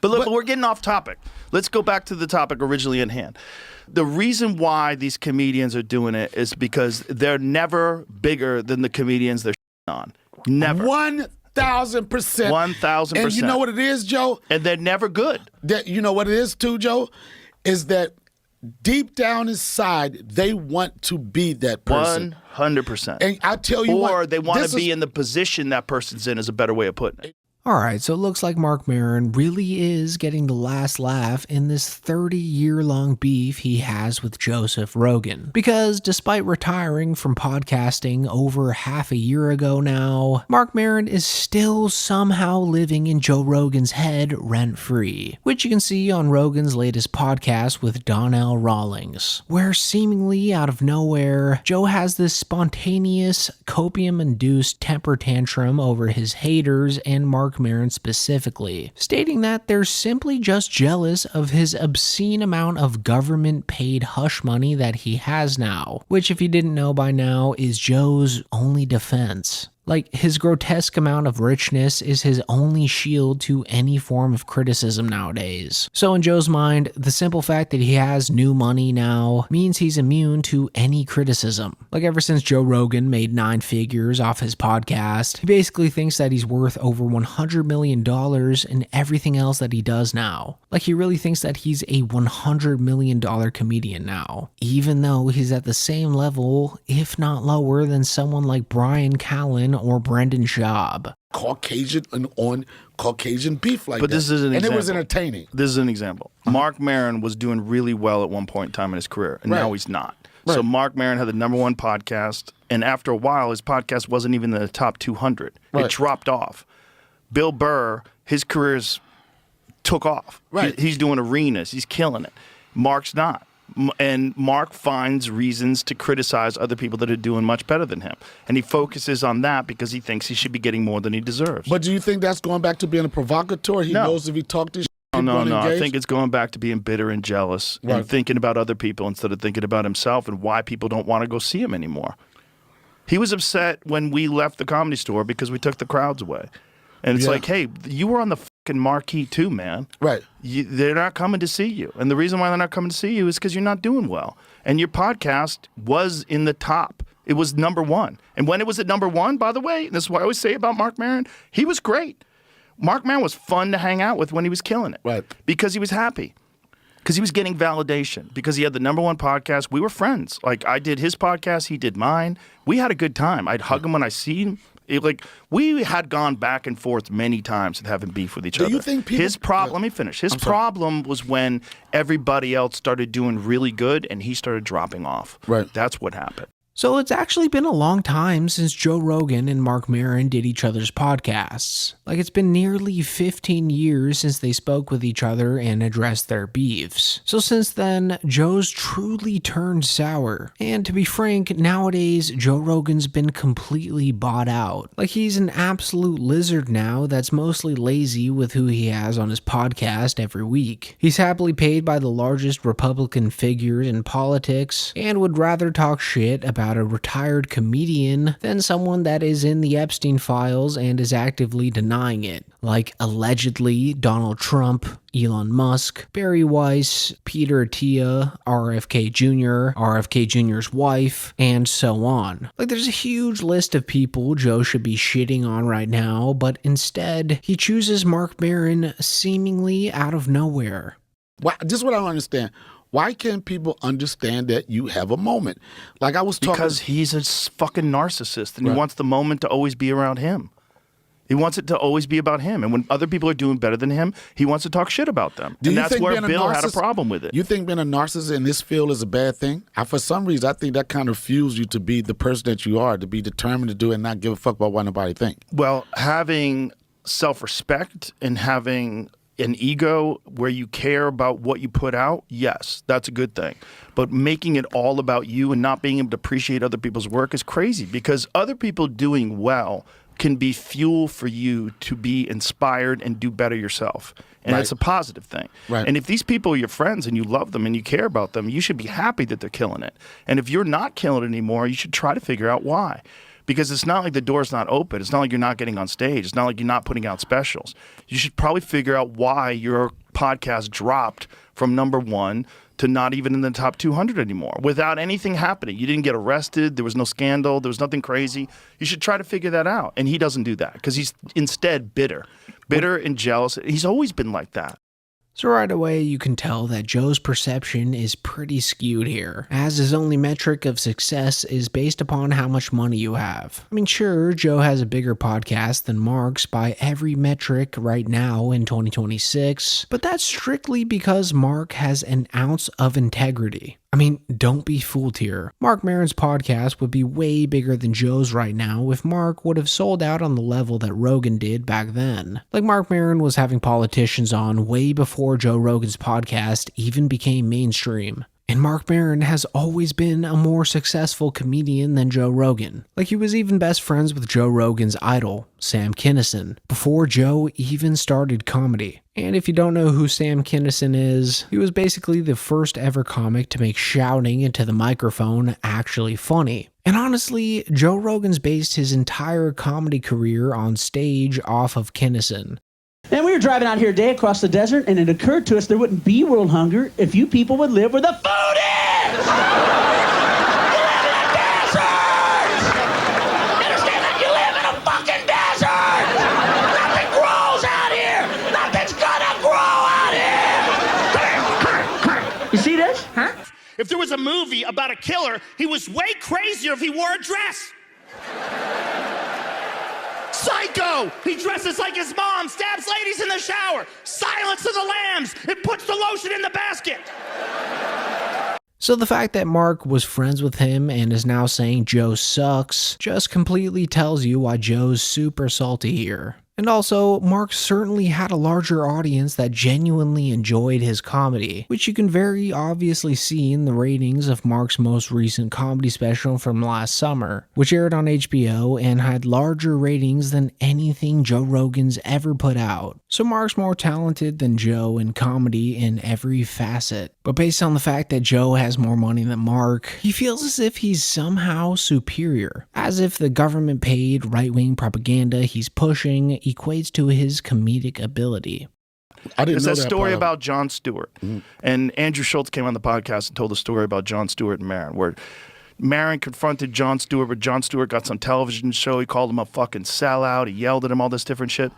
But look, we're getting off topic. Let's go back to the topic originally at hand. The reason why these comedians are doing it is because they're never bigger than the comedians they're on. Never. 1,000%. 1,000%. And you know what it is, Joe? And they're never good. You know what it is too, Joe? Is that deep down inside, they want to be that person. 100%. And I tell you or they want to be in the position that person's in, is a better way of putting it. All right, so it looks like Marc Maron really is getting the last laugh in this 30-year-long beef he has with Joseph Rogan. Because despite retiring from podcasting over half a year ago now, Marc Maron is still somehow living in Joe Rogan's head rent-free, which you can see on Rogan's latest podcast with Donnell Rawlings, where seemingly out of nowhere, Joe has this spontaneous, copium-induced temper tantrum over his haters and Marc Maron specifically, stating that they're simply just jealous of his obscene amount of government-paid hush money that he has now, which if you didn't know by now is Joe's only defense. Like, his grotesque amount of richness is his only shield to any form of criticism nowadays. So in Joe's mind, the simple fact that he has new money now means he's immune to any criticism. Like, ever since Joe Rogan made 9 figures off his podcast, he basically thinks that he's worth over $100 million in everything else that he does now. Like, he really thinks that he's a $100 million comedian now, even though he's at the same level, if not lower, than someone like Brian Callen or Brendan Schaub. Caucasian and on Caucasian beef like that. But this is an example. And it was entertaining. This is an example. Marc Maron was doing really well at one point in time in his career, and now he's not. Right. So Marc Maron had the #1 podcast, and after a while, his podcast wasn't even in the top 200. It dropped off. Bill Burr, his career's took off. Right. He's doing arenas. He's killing it. Mark's not. And Marc finds reasons to criticize other people that are doing much better than him. And he focuses on that because he thinks he should be getting more than he deserves. But do you think that's going back to being a provocateur? He knows if he talked this shit, No. I think it's going back to being bitter and jealous and thinking about other people instead of thinking about himself and why people don't want to go see him anymore. He was upset when we left the Comedy Store because we took the crowds away. And it's like, hey, you were on the fucking marquee too, man. Right. They're not coming to see you. And the reason why they're not coming to see you is because you're not doing well. And your podcast was in the top. It was #1. And when it was at #1, by the way, and this is what I always say about Marc Maron, he was great. Marc Maron was fun to hang out with when he was killing it. Right. Because he was happy. Because he was getting validation. Because he had the #1 podcast. We were friends. Like, I did his podcast. He did mine. We had a good time. I'd hug him when I see him. We had gone back and forth many times with having beef with each other. Do you think people... His problem, let me finish. His problem was when everybody else started doing really good and he started dropping off. Right. That's what happened. So it's actually been a long time since Joe Rogan and Marc Maron did each other's podcasts. Like, it's been nearly 15 years since they spoke with each other and addressed their beefs. So since then, Joe's truly turned sour. And to be frank, nowadays, Joe Rogan's been completely bought out. Like, he's an absolute lizard now that's mostly lazy with who he has on his podcast every week. He's happily paid by the largest Republican figures in politics and would rather talk shit about a retired comedian than someone that is in the Epstein files and is actively denying it, like allegedly Donald Trump, Elon Musk, Barry Weiss, Peter Attia, RFK Jr., RFK Jr.'s wife, and so on. Like, there's a huge list of people Joe should be shitting on right now, but instead, he chooses Marc Maron seemingly out of nowhere. Well, this is what I don't understand. Why can't people understand that you have a moment? Like I was talking... Because he's a fucking narcissist, and he wants the moment to always be around him. He wants it to always be about him. And when other people are doing better than him, he wants to talk shit about them. And that's where Bill had a problem with it. You think being a narcissist in this field is a bad thing? For some reason, I think that kind of fuels you to be the person that you are, to be determined to do it and not give a fuck about what nobody think. Well, having self-respect and having an ego where you care about what you put out, yes, that's a good thing. But making it all about you and not being able to appreciate other people's work is crazy, because other people doing well can be fuel for you to be inspired and do better yourself. And it's a positive thing. Right. And if these people are your friends and you love them and you care about them, you should be happy that they're killing it. And if you're not killing it anymore, you should try to figure out why. because it's not like the door's not open. It's not like you're not getting on stage. It's not like you're not putting out specials. You should probably figure out why your podcast dropped from number 1 to not even in the top 200 anymore without anything happening. You didn't get arrested. There was no scandal. There was nothing crazy. You should try to figure that out. And he doesn't do that because he's instead bitter and jealous. He's always been like that. So right away, you can tell that Joe's perception is pretty skewed here, as his only metric of success is based upon how much money you have. I mean, sure, Joe has a bigger podcast than Mark's by every metric right now in 2026, but that's strictly because Mark has an ounce of integrity. I mean, don't be fooled here. Marc Maron's podcast would be way bigger than Joe's right now if Mark would have sold out on the level that Rogan did back then. Like, Marc Maron was having politicians on way before Joe Rogan's podcast even became mainstream. And Marc Maron has always been a more successful comedian than Joe Rogan. Like, he was even best friends with Joe Rogan's idol, Sam Kinison, before Joe even started comedy. And if you don't know who Sam Kinison is, he was basically the first ever comic to make shouting into the microphone actually funny. And honestly, Joe Rogan's based his entire comedy career on stage off of Kinison. And we were driving out here today across the desert, and it occurred to us there wouldn't be world hunger if you people would live where the food is! You live in a desert! Understand that? You live in a fucking desert! Nothing grows out here! Nothing's gonna grow out here! You see this? Huh? If there was a movie about a killer, he was way crazier if he wore a dress. Psycho! He dresses like his mom, stabs ladies in the shower. Silence of the Lambs! It puts the lotion in the basket! So the fact that Mark was friends with him and is now saying Joe sucks just completely tells you why Joe's super salty here. And also, Mark certainly had a larger audience that genuinely enjoyed his comedy, which you can very obviously see in the ratings of Mark's most recent comedy special from last summer, which aired on HBO and had larger ratings than anything Joe Rogan's ever put out. So Mark's more talented than Joe in comedy in every facet. But based on the fact that Joe has more money than Mark, he feels as if he's somehow superior, as if the government-paid right-wing propaganda he's pushing equates to his comedic ability. I didn't There's know that that story part. about Jon Stewart. And Andrew Schultz came on the podcast and told a story about Jon Stewart and Maron, where Maron confronted Jon Stewart, but Jon Stewart got some television show. He called him a fucking sellout. He yelled at him, all this different shit.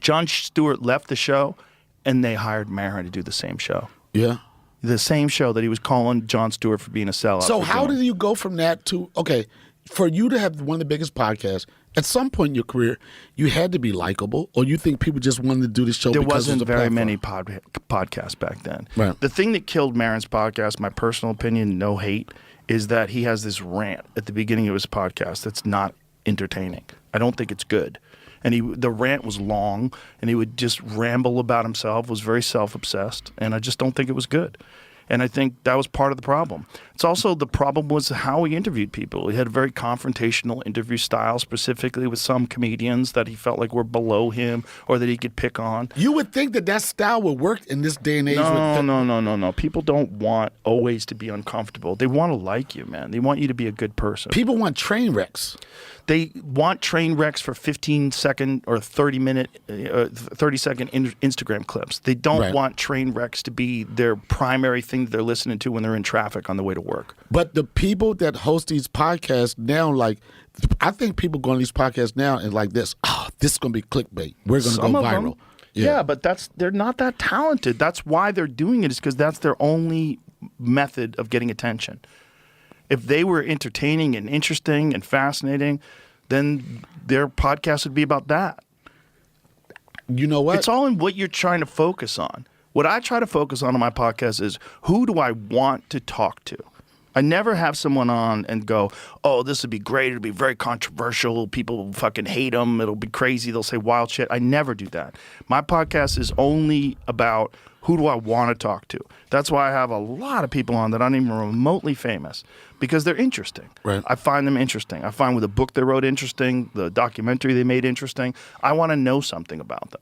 Jon Stewart left the show, and they hired Maron to do the same show. Yeah. The same show that he was calling Jon Stewart for being a sellout. So for how doing. did you go from that to, okay, for you to have one of the biggest podcasts, at some point in your career, you had to be likable, or you think people just wanted to do the show There because wasn't of the very platform? many podcasts back then. Right. The thing that killed Maron's podcast, my personal opinion, no hate, is that he has this rant at the beginning of his podcast that's not entertaining. I don't think it's good. And the rant was long, and he would just ramble about himself, was very self-obsessed, and I just don't think it was good. And I think that was part of the problem. It's also the problem was how he interviewed people. He had a very confrontational interview style, specifically with some comedians that he felt like were below him or that he could pick on. You would think that that style would work in this day and age. No. People don't want always to be uncomfortable. They want to like you, man. They want you to be a good person. People want train wrecks. They want train wrecks for 15-second or 30-second Instagram clips. They don't want train wrecks to be their primary thing that they're listening to when they're in traffic on the way to work. But the people that host these podcasts now, like, I think people go on these podcasts now and like this, this is going to be clickbait. We're going to go Some of viral. them, yeah, but they're not that talented. That's why they're doing it, is because that's their only method of getting attention. If they were entertaining and interesting and fascinating, then their podcast would be about that. You know what? It's all in what you're trying to focus on. What I try to focus on my podcast is, who do I want to talk to? I never have someone on and go, oh, this would be great. It'll be very controversial. People will fucking hate them. It'll be crazy. They'll say wild shit. I never do that. My podcast is only about who do I want to talk to. That's why I have a lot of people on that aren't even remotely famous, because they're interesting. Right. I find them interesting. I find the book they wrote interesting, the documentary they made interesting. I want to know something about them.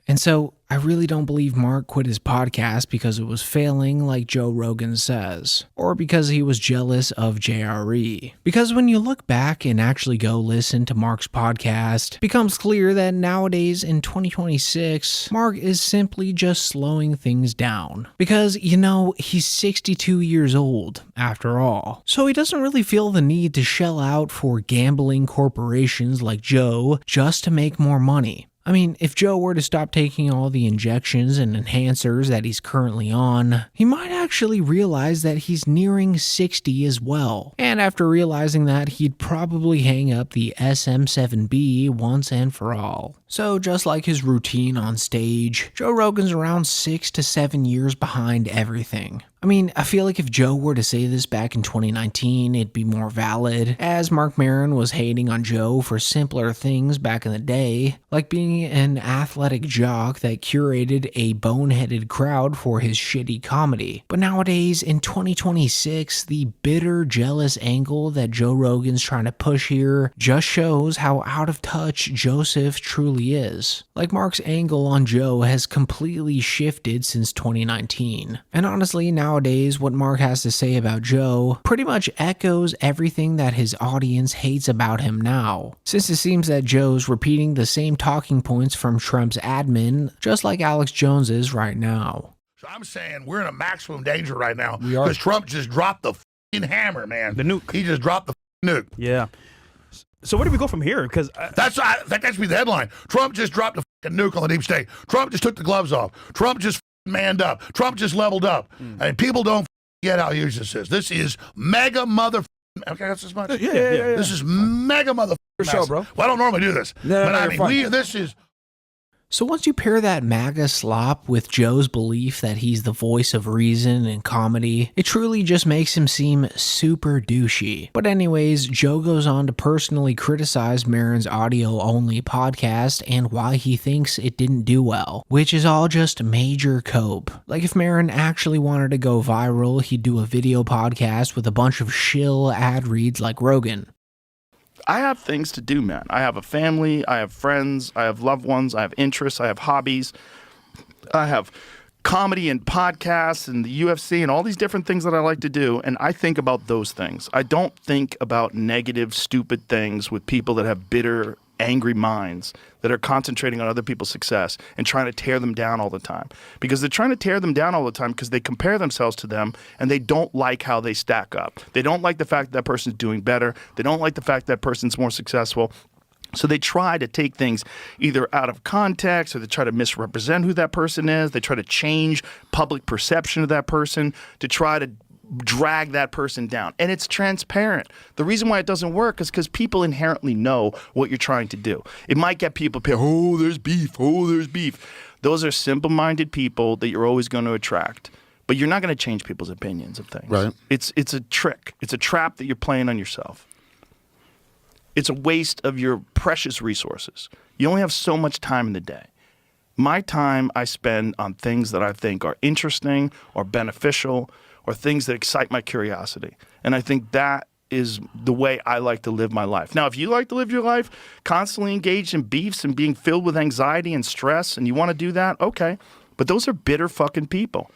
And so I really don't believe Marc quit his podcast because it was failing like Joe Rogan says, or because he was jealous of JRE. Because when you look back and actually go listen to Marc's podcast, it becomes clear that nowadays in 2026, Marc is simply just slowing things down. Because, he's 62 years old, after all. So he doesn't really feel the need to shell out for gambling corporations like Joe just to make more money. I mean, if Joe were to stop taking all the injections and enhancers that he's currently on, he might actually realize that he's nearing 60 as well. And after realizing that, he'd probably hang up the SM7B once and for all. So just like his routine on stage, Joe Rogan's around 6 to 7 years behind everything. I mean, I feel like if Joe were to say this back in 2019, it'd be more valid, as Marc Maron was hating on Joe for simpler things back in the day, like being an athletic jock that curated a boneheaded crowd for his shitty comedy. But nowadays, in 2026, the bitter, jealous angle that Joe Rogan's trying to push here just shows how out of touch Joseph truly is. Like, Marc's angle on Joe has completely shifted since 2019. And honestly, nowadays, what Marc has to say about Joe pretty much echoes everything that his audience hates about him now, since it seems that Joe's repeating the same talking points from Trump's admin, just like Alex Jones is right now. So I'm saying we're in a maximum danger right now We are. because Trump just dropped the f***ing hammer, man. The nuke. He just dropped the f***ing nuke. Yeah. So where do we go from here? Because That should be the headline. Trump just dropped the f***ing nuke on the deep state. Trump just took the gloves off. Trump just f***ing manned up. Trump just leveled up. And people don't get how huge this is. This is mega mother. Okay, that's as much. Yeah. This is mega mother. show, bro. Well, I don't normally do this, No, but I you're mean, fine. this is. So once you pair that MAGA slop with Joe's belief that he's the voice of reason in comedy, it truly just makes him seem super douchey. But anyways, Joe goes on to personally criticize Maron's audio-only podcast and why he thinks it didn't do well, which is all just major cope. Like, if Maron actually wanted to go viral, he'd do a video podcast with a bunch of shill ad reads like Rogan. I have things to do, man. I have a family, I have friends, I have loved ones, I have interests, I have hobbies. I have comedy and podcasts and the UFC and all these different things that I like to do, and I think about those things. I don't think about negative, stupid things with people that have bitter, angry minds that are concentrating on other people's success and trying to tear them down all the time. Because they're trying to tear them down all the time because they compare themselves to them and they don't like how they stack up. They don't like the fact that person's doing better. They don't like the fact that person's more successful. So they try to take things either out of context, or they try to misrepresent who that person is. They try to change public perception of that person to try to drag that person down. And it's transparent. The reason why it doesn't work is because people inherently know what you're trying to do. It might get people, oh, there's beef. Oh, there's beef. Those are simple-minded people that you're always going to attract. But you're not going to change people's opinions of things. Right. It's a trick. It's a trap that you're playing on yourself. It's a waste of your precious resources. You only have so much time in the day. My time I spend on things that I think are interesting or beneficial or things that excite my curiosity. And I think that is the way I like to live my life. Now, if you like to live your life constantly engaged in beefs and being filled with anxiety and stress and you want to do that, okay. But those are bitter fucking people.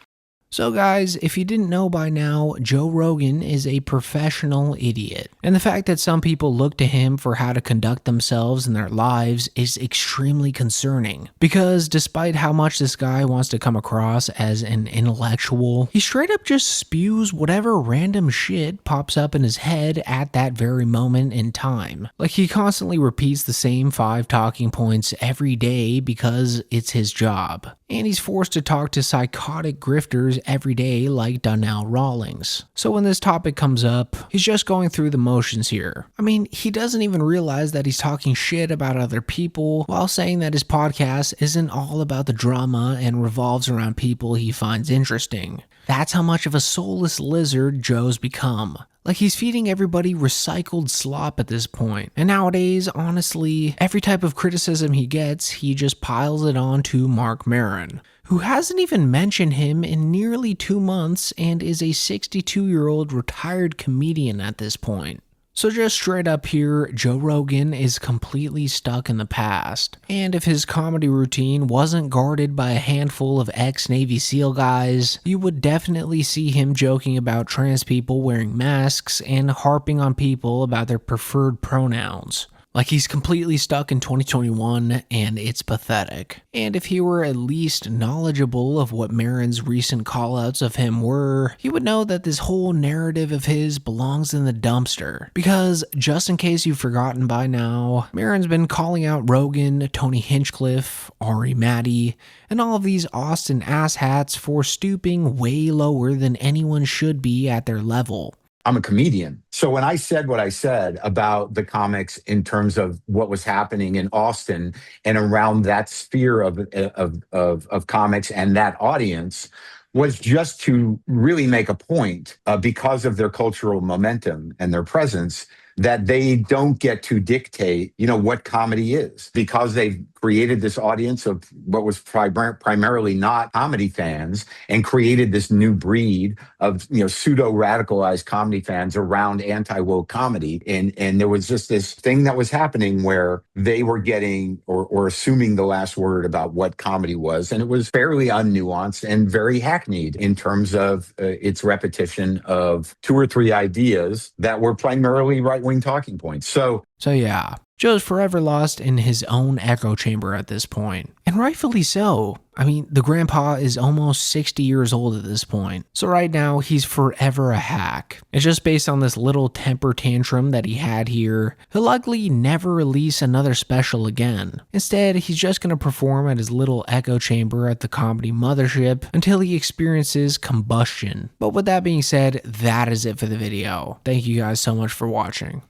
So guys, if you didn't know by now, Joe Rogan is a professional idiot. And the fact that some people look to him for how to conduct themselves in their lives is extremely concerning. Because despite how much this guy wants to come across as an intellectual, he straight up just spews whatever random shit pops up in his head at that very moment in time. Like, he constantly repeats the same 5 talking points every day because it's his job. And he's forced to talk to psychotic grifters every day like Donnell Rawlings. So when this topic comes up, he's just going through the motions here. I mean, he doesn't even realize that he's talking shit about other people while saying that his podcast isn't all about the drama and revolves around people he finds interesting. That's how much of a soulless lizard Joe's become. Like, he's feeding everybody recycled slop at this point. And nowadays, honestly, every type of criticism he gets, he just piles it on to Marc Maron, who hasn't even mentioned him in nearly 2 months and is a 62-year-old retired comedian at this point. So just straight up here, Joe Rogan is completely stuck in the past. And if his comedy routine wasn't guarded by a handful of ex-Navy SEAL guys, you would definitely see him joking about trans people wearing masks and harping on people about their preferred pronouns. Like he's completely stuck in 2021, and it's pathetic. And if he were at least knowledgeable of what Maron's recent callouts of him were, he would know that this whole narrative of his belongs in the dumpster. Because, just in case you've forgotten by now, Maron's been calling out Rogan, Tony Hinchcliffe, Ari Maddie, and all of these Austin asshats for stooping way lower than anyone should be at their level. I'm a comedian. So when I said what I said about the comics in terms of what was happening in Austin and around that sphere of comics and that audience, was just to really make a point because of their cultural momentum and their presence, that they don't get to dictate, what comedy is, because they've created this audience of what was primarily not comedy fans and created this new breed of, pseudo-radicalized comedy fans around anti-woke comedy. And there was just this thing that was happening where they were getting or assuming the last word about what comedy was. And it was fairly unnuanced and very hackneyed in terms of its repetition of 2 or 3 ideas that were primarily right-wing talking points. So yeah, Joe's forever lost in his own echo chamber at this point. And rightfully so. I mean, the grandpa is almost 60 years old at this point. So right now, he's forever a hack. It's just based on this little temper tantrum that he had here. He'll likely never release another special again. Instead, he's just going to perform at his little echo chamber at the comedy mothership until he experiences combustion. But with that being said, that is it for the video. Thank you guys so much for watching.